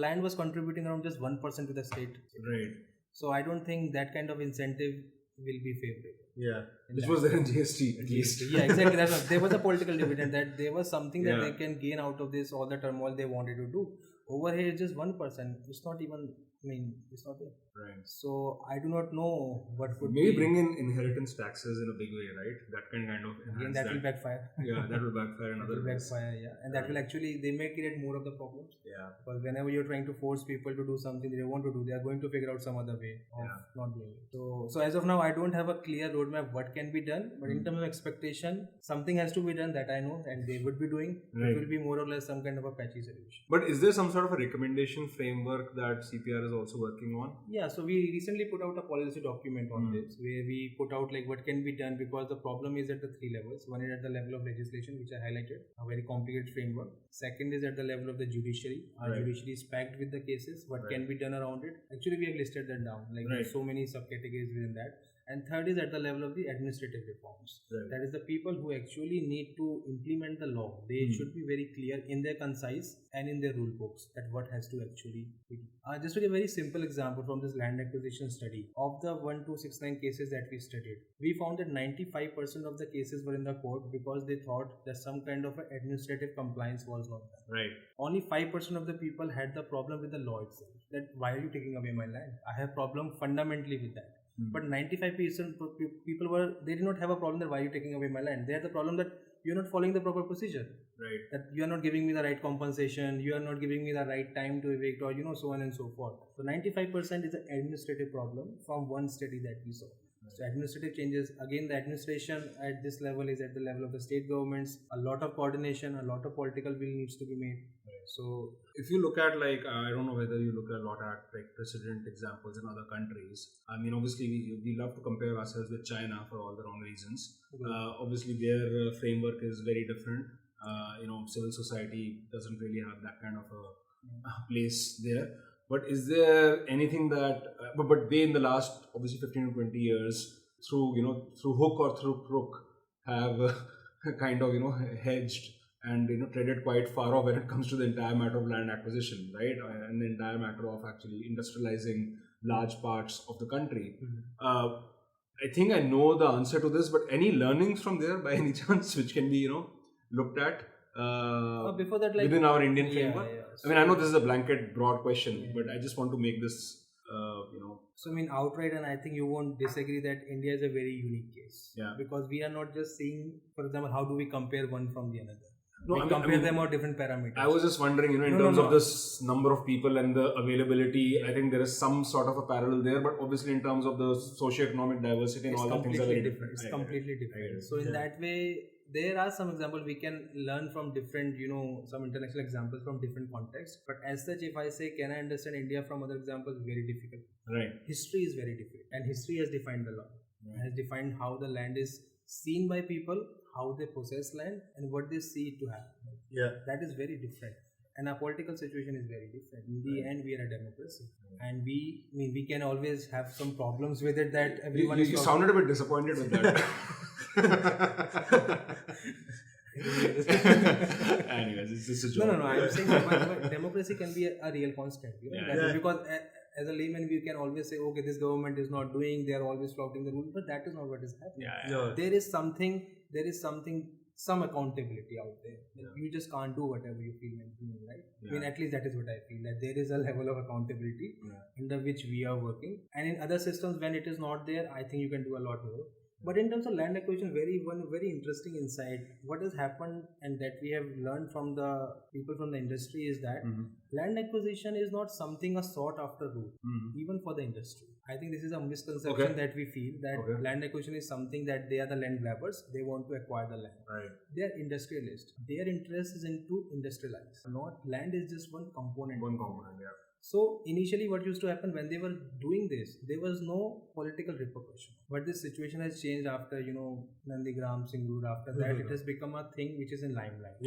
land was contributing around just 1% to the state. Right. So I don't think that kind of incentive will be favorable. Yeah. Which was there in GST at least. Yeah, exactly. That's what, there was a political dividend, that there was something that Yeah. they can gain out of this, all the turmoil they wanted to do. Over here, it's just 1%. It's not even. I mean, it's not there. Right. So I do not know what could Maybe be. bring in inheritance taxes in a big way, right? That can kind of Again, enhance that that. will backfire. Yeah, that will backfire in That other will ways. backfire, yeah, and that will actually, they may create more of the problems. Yeah. Because whenever you're trying to force people to do something they want to do, they are going to figure out some other way of Yeah. not doing it. So as of now, I don't have a clear roadmap what can be done, but in terms of expectation, something has to be done, that I know, and they would be doing. Right. It will be more or less some kind of a patchy solution. But is there some sort of a recommendation framework that CPR is also working on? Yeah, so we recently put out a policy document on this, where we put out like what can be done, because the problem is at the three levels. One is at the level of legislation, which I highlighted, a very complicated framework. Second is at the level of the judiciary. Our Right. judiciary is packed with the cases. What Right. can be done around it? Actually, we have listed that down. Like Right. there's so many subcategories within that. And third is at the level of the administrative reforms. Right. That is the people who actually need to implement the law. They should be very clear in their concise and in their rule books that what has to actually be. Just to give a very simple example from this land acquisition study, of the 1269 cases that we studied, we found that 95% of the cases were in the court because they thought that some kind of administrative compliance was not done. Right. Only 5% of the people had the problem with the law itself. That why are you taking away my land? I have problem fundamentally with that. But 95% people they did not have a problem that why are you taking away my land. They had the problem that you're not following the proper procedure. Right. That you are not giving me the right compensation, you are not giving me the right time to evict, or so on and so forth. So 95% is an administrative problem from one study that we saw. So administrative changes, again, the administration at this level is at the level of the state governments. A lot of coordination, a lot of political will needs to be made. So if you look at I don't know whether you look a lot at precedent examples in other countries. I mean, obviously we love to compare ourselves with China for all the wrong reasons. Obviously their framework is very different. Civil society doesn't really have that kind of a place there. But is there anything that, but they in the last obviously 15 to 20 years, through hook or through crook, have kind of hedged and treaded quite far off when it comes to the entire matter of land acquisition, right? And the entire matter of actually industrializing large parts of the country. I think I know the answer to this, but any learnings from there by any chance which can be looked at before that, within our Indian framework? So, I mean, I know this is a blanket, broad question, but I just want to make this, So, I mean, outright, and I think you won't disagree that India is a very unique case. Yeah. Because we are not just seeing, for example, how do we compare one from the another? No, we compare them on different parameters. I was just wondering, in terms of this number of people and the availability, I think there is some sort of a parallel there, but obviously in terms of the socioeconomic diversity and all that things are very different. It's completely different. So in that way, there are some examples we can learn from different, some international examples from different contexts. But as such, if I say, can I understand India from other examples? Very difficult. Right. History is very different. And history has defined the law. Has defined how the land is seen by people, how they possess land, and what they see it to happen. Yeah. That is very different. And our political situation is very different. In the end, we are a democracy. And we can always have some problems with it that everyone You sounded a bit disappointed with that. Anyways, it's just a joke. No. I'm saying democracy can be a real constant. Because as a layman, we can always say, okay, this government is not doing, they are always flouting the rules, but that is not what is happening. There is some accountability out there. You just can't do whatever you feel like doing, right? I mean, at least that is what I feel, that there is a level of accountability under which we are working. And in other systems, when it is not there, I think you can do a lot more. But in terms of land acquisition, one very interesting insight, what has happened and that we have learned from the people from the industry is that land acquisition is not something a sought after route, even for the industry. I think this is a misconception that we feel that land acquisition is something that they are the land grabbers, they want to acquire the land. Right. They are industrialists. Their interest is into industrialize. Not land is just one component. So initially what used to happen when they were doing this, there was no political repercussion. But this situation has changed after, Nandigram, Singur, after that it has become a thing which is in limelight.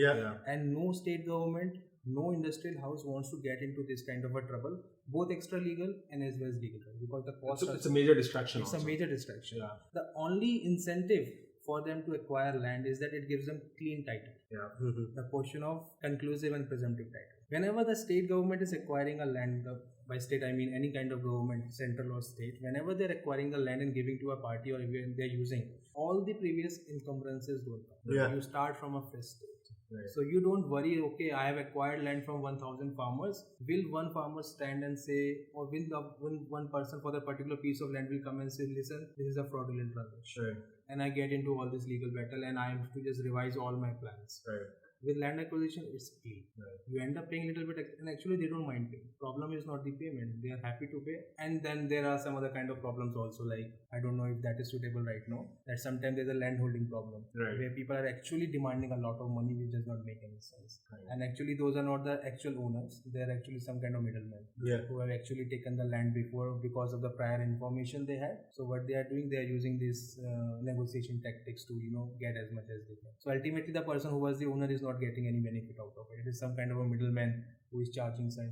And no state government, no industrial house wants to get into this kind of a trouble, both extra legal and as well as legal, because the cost it's a major distraction. It's a major distraction. The only incentive for them to acquire land is that it gives them clean title. Yeah. The question of conclusive and presumptive title. Whenever the state government is acquiring a land, by state I mean any kind of government, central or state, whenever they're acquiring the land and giving to a party or even they're using, all the previous encumbrances don't come. Yeah. You start from a fresh state. Right. So you don't worry, okay, I have acquired land from 1000 farmers. Will one farmer stand and say, or will one person for the particular piece of land will come and say, listen, this is a fraudulent transaction. Right. And I get into all this legal battle and I have to just revise all my plans. Right. With land acquisition, it's clean. Right. You end up paying a little bit, and actually they don't mind paying. Problem is not the payment; they are happy to pay. And then there are some other kind of problems also. Like I don't know if that is suitable right now. That sometimes there's a land holding problem where people are actually demanding a lot of money, which does not make any sense. Right. And actually, those are not the actual owners; they are actually some kind of middlemen who have actually taken the land before because of the prior information they had. So what they are doing, they are using these negotiation tactics to get as much as they can. So ultimately, the person who was the owner is not getting any benefit out of it. It is some kind of a middleman who is charging some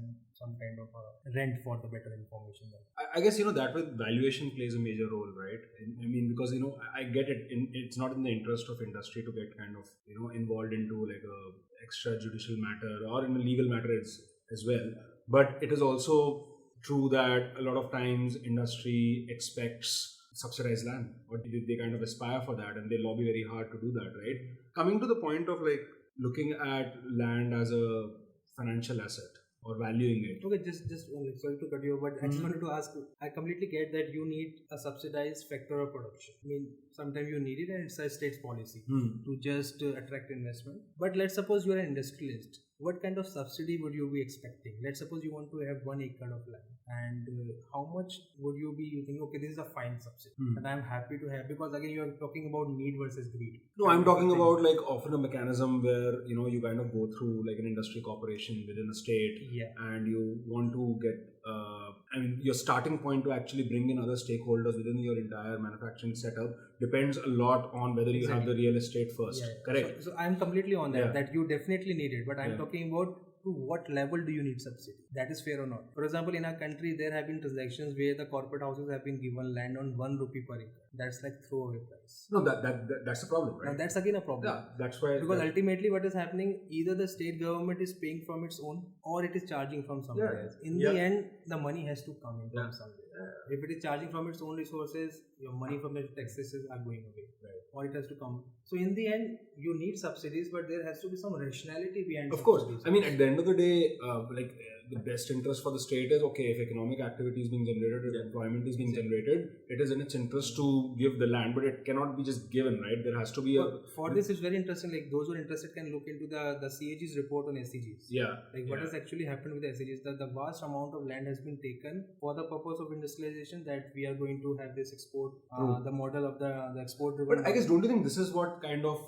kind of a rent for the better information. I guess that with valuation plays a major role, right? I mean, because I get it. It's not in the interest of industry to get kind of involved into like a extrajudicial matter or in a legal matter as well. But it is also true that a lot of times industry expects subsidized land, or they kind of aspire for that, and they lobby very hard to do that, right? Coming to the point of like looking at land as a financial asset or valuing it. Okay, just sorry to cut you off, but I just wanted to ask, I completely get that you need a subsidized factor of production. I mean, sometimes you need it and it's a state's policy to just attract investment. But let's suppose you're an industrialist. What kind of subsidy would you be expecting? Let's suppose you want to have 1 acre of land, and how much would you be thinking, okay, this is a fine subsidy and I'm happy to have, because again you are talking about need versus greed. No, I'm talking about like often a mechanism where you kind of go through like an industry corporation within a state, and you want to get your starting point to actually bring in other stakeholders within your entire manufacturing setup depends a lot on whether you have the real estate first. Correct. So I'm completely on that. That you definitely need it, but I'm talking about to what level do you need subsidy? That is fair or not? For example, in our country, there have been transactions where the corporate houses have been given land on 1 rupee per acre. That's like throwaway price. No, that's a problem, right? Now that's again a problem. Yeah, that's why. Because ultimately, what is happening? Either the state government is paying from its own, or it is charging from somewhere else. In the end, the money has to come in from somewhere. If it is charging from its own resources, your money from the taxes are going away, or it has to come. So in the end, you need subsidies, but there has to be some rationality behind. Of course, I mean at the end of the day, the best interest for the state is if economic activity is being generated, if employment is being generated, it is in its interest to give the land, but it cannot be just given, right? There has to be for this, it's very interesting. Like those who are interested can look into the CAG's report on SCGs. What has actually happened with the SCGs? The vast amount of land has been taken for the purpose of industrialization, that we are going to have this export, the model of the export. But I guess, don't you think this is what kind of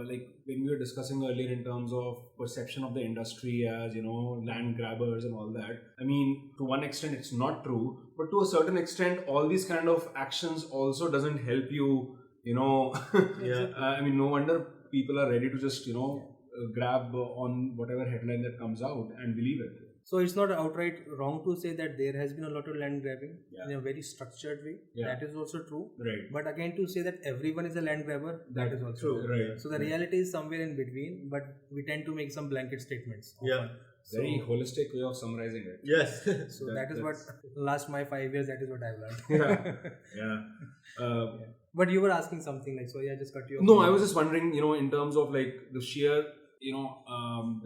like when we were discussing earlier in terms of perception of the industry as land grabbers and all that? I mean, to one extent it's not true, but to a certain extent all these kind of actions also doesn't help you. I mean, no wonder people are ready to just grab on whatever headline that comes out and believe it. So it's not outright wrong to say that there has been a lot of land grabbing in a very structured way. That is also true. Right. But again, to say that everyone is a land grabber, that is also true. Right. So the reality is somewhere in between, but we tend to make some blanket statements. Very holistic way of summarizing it. Yes. So that is what last my 5 years, that is what I've learned. But you were asking something like, so I just cut you off. No, I was just wondering, in terms of like the sheer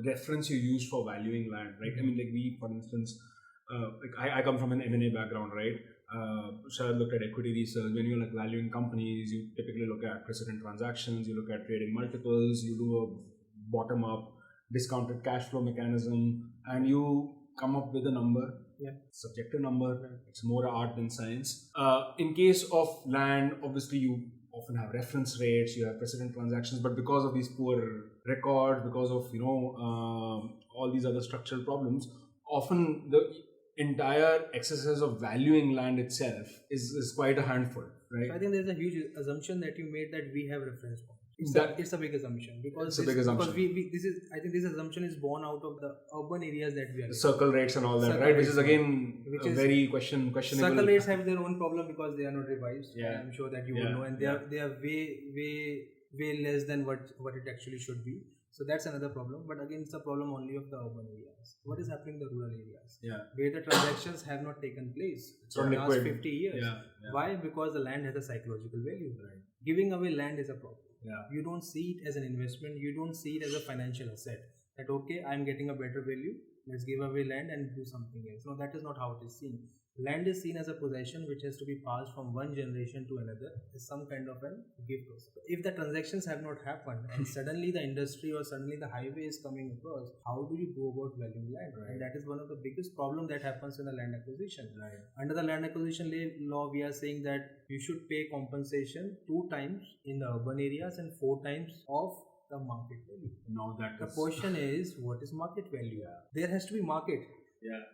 reference you use for valuing land, right? I mean, like we, for instance, I come from an M&A background, right? Sharad looked at equity research. When you're like valuing companies, you typically look at precedent transactions, you look at trading multiples, you do a bottom-up discounted cash flow mechanism, and you come up with a number. Subjective number. It's more art than science. In case of land, obviously you often have reference rates, you have precedent transactions, but because of these poor records, because of all these other structural problems, often the entire exercise of valuing land itself is quite a handful, right? So I think there's a huge assumption that you made that we have reference points. It's a big assumption because it's a big assumption. Because I think this assumption is born out of the urban areas that we are in. Circle rates and all that, right? Which is again very questionable. Circle rates have their own problem because they are not revised. Yeah. I'm sure that you will know, and they are way less than what it actually should be. So that's another problem. But again, it's a problem only of the urban areas. What is happening in the rural areas? Where the transactions have not taken place for the last 50 years. Why? Because the land has a psychological value. Right. Giving away land is a problem. You don't see it as an investment. You don't see it as a financial asset. That okay, I'm getting a better value. Let's give away land and do something else. No, that is not how it is seen. Land is seen as a possession which has to be passed from one generation to another as some kind of a gift. If the transactions have not happened and suddenly the industry or suddenly the highway is coming across, how do you go about valuing land? Right. And that is one of the biggest problems that happens in the land acquisition. Right. Under the land acquisition law, we are saying that you should pay compensation 2 times in the urban areas and 4 times of the market value. Now that the question is, what is market value? There has to be market.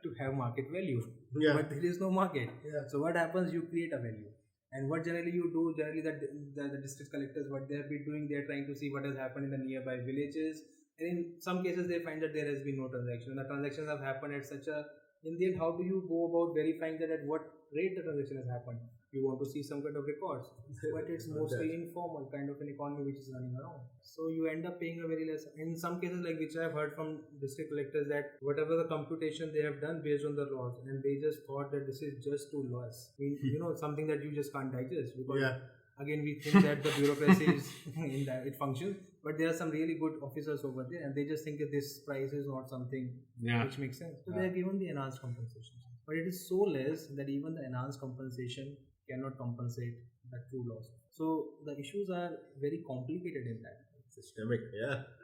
To have market value, but there is no market. So what happens? You create a value, and what generally you do, the district collectors, what they have been doing, they are trying to see what has happened in the nearby villages, and in some cases they find that there has been no transaction. The transactions have happened at such a, in the end, how do you go about verifying that at what rate the transaction has happened? You want to see some kind of records, but it's mostly informal kind of an economy which is running around. So you end up paying a very less. In some cases, like which I have heard from district collectors, that whatever the computation they have done based on the laws, and they just thought that this is just too loss. I mean, something that you just can't digest because again we think that the bureaucracy is in that it functions, but there are some really good officers over there, and they just think that this price is not something which makes sense. So they are given the enhanced compensation, but it is so less that even the enhanced compensation cannot compensate the true loss. So the issues are very complicated in that. Systemic,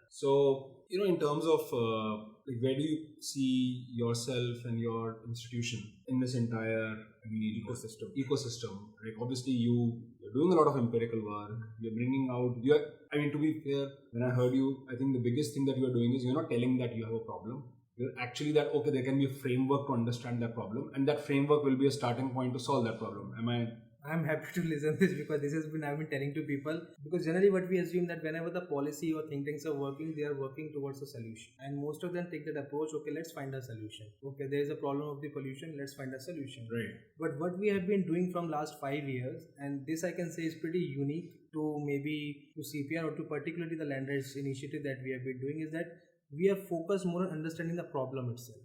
So, in terms of where do you see yourself and your institution in this entire ecosystem? Like obviously you're doing a lot of empirical work. You're bringing out. To be fair, when I heard you, I think the biggest thing that you're doing is you're not telling that you have a problem. You're actually that okay, there can be a framework to understand that problem, and that framework will be a starting point to solve that problem. I'm happy to listen to this because this has been I've been telling to people, because generally what we assume that whenever the policy or think tanks are working, they are working towards a solution, and most of them take that approach. Okay, let's find a solution. Okay, there is a problem of the pollution. Let's find a solution. Right. But what we have been doing from last 5 years, and this I can say is pretty unique to maybe to CPR or to particularly the Land Rights Initiative that we have been doing, is that we are focused more on understanding the problem itself.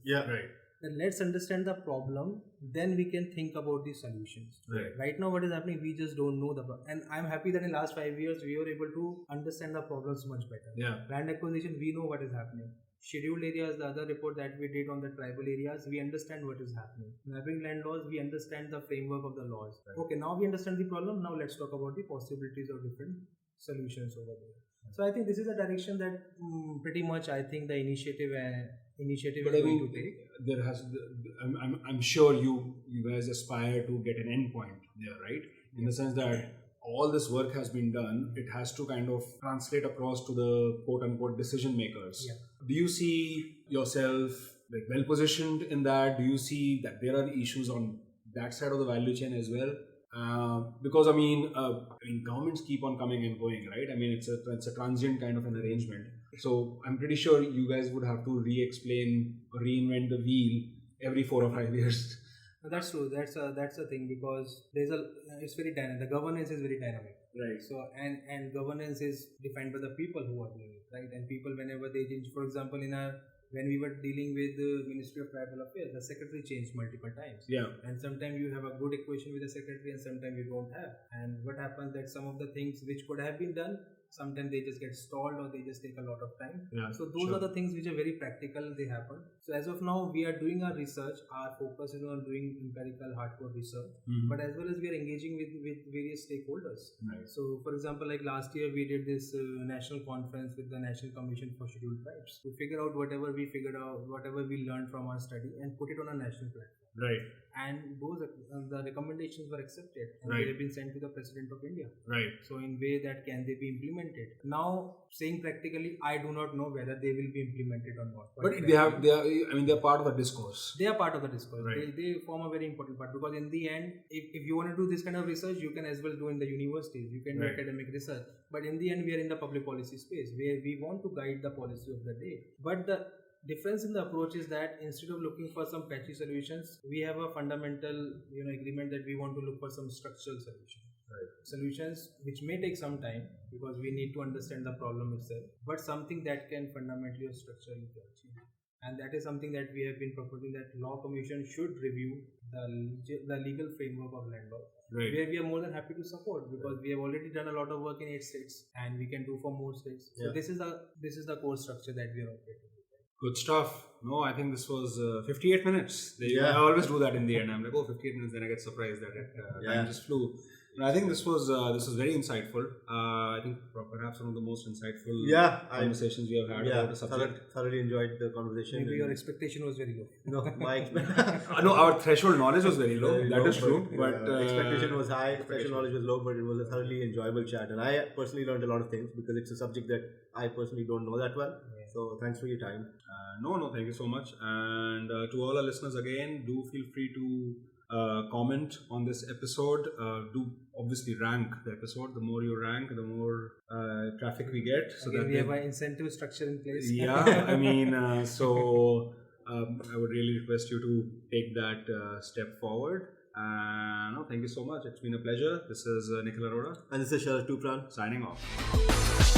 Then let's understand the problem, then we can think about the solutions. Right now what is happening, we just don't know the problem. And I'm happy that in the last 5 years we were able to understand the problems much better. Land acquisition, we know what is happening. Scheduled areas, the other report that we did on the tribal areas, we understand what is happening. Mapping land laws, we understand the framework of the laws. Okay, now we understand the problem, now let's talk about the possibilities of different solutions over there. So I think this is a direction that pretty much I think the initiative is going to take. There has, I'm sure you guys aspire to get an end point there, right? In the sense that all this work has been done, it has to kind of translate across to the quote unquote decision makers. Do you see yourself like well positioned in that? Do you see that there are issues on that side of the value chain as well? Because governments keep on coming and going, right? It's a transient kind of an arrangement. So I'm pretty sure you guys would have to re-explain or reinvent the wheel every 4 or 5 years. That's true. That's a thing, because it's very dynamic. The governance is very dynamic, right? So and governance is defined by the people who are doing it, right? And people, whenever they change, for example, when we were dealing with the Ministry of Tribal Affairs, the secretary changed multiple times. And sometimes you have a good equation with the secretary and sometimes you don't have. And what happens that some of the things which could have been done, sometimes they just get stalled or they just take a lot of time. So those are the things which are very practical, they happen. So as of now, we are doing our research. Our focus is on doing empirical hardcore research, but as well as we are engaging with various stakeholders. So for example, like last year we did this national conference with the National Commission for Scheduled Tribes to figure out whatever we learned from our study and put it on a national platform. Right. And those the recommendations were accepted and Right. they have been sent to the President of India. Right. So in way that can they be implemented? Now, saying practically, I do not know whether they will be implemented or not. But they're part of the discourse. They are part of the discourse. Right. They form a very important part, because in the end, if you want to do this kind of research, you can as well do in the universities. You can do Right. academic research. But in the end, we are in the public policy space where we want to guide the policy of the day. But the difference in the approach is that instead of looking for some patchy solutions, we have a fundamental agreement that we want to look for some structural solutions. Right. Solutions which may take some time because we need to understand the problem itself, but something that can fundamentally or structurally be achieved. And that is something that we have been proposing, that law commission should review the legal framework of land law, Right. where we are more than happy to support, because we have already done a lot of work in 8 states and we can do for more states. So Yeah. this is the core structure that we are operating with. Good stuff. No, I think this was 58 minutes. Yeah. I always do that in the end. I'm like, 58 minutes, then I get surprised that time just flew. And I think this was very insightful. I think perhaps one of the most insightful conversations we have had about the subject. Thoroughly enjoyed the conversation. Maybe your expectation was very low. No, my No, our threshold knowledge was very low. That is true. But expectation was high, expectation knowledge was low, but it was a thoroughly enjoyable chat. And I personally learned a lot of things because it's a subject that I personally don't know that well. Yeah. So thanks for your time. No, thank you so much. And to all our listeners again, do feel free to comment on this episode. Do obviously rank the episode. The more you rank, the more traffic we get. So Again, that we have an incentive structure in place. yeah, I mean, so I would really request you to take that step forward. No, thank you so much. It's been a pleasure. This is Nikhil Arora And this is Sharad Tupran signing off.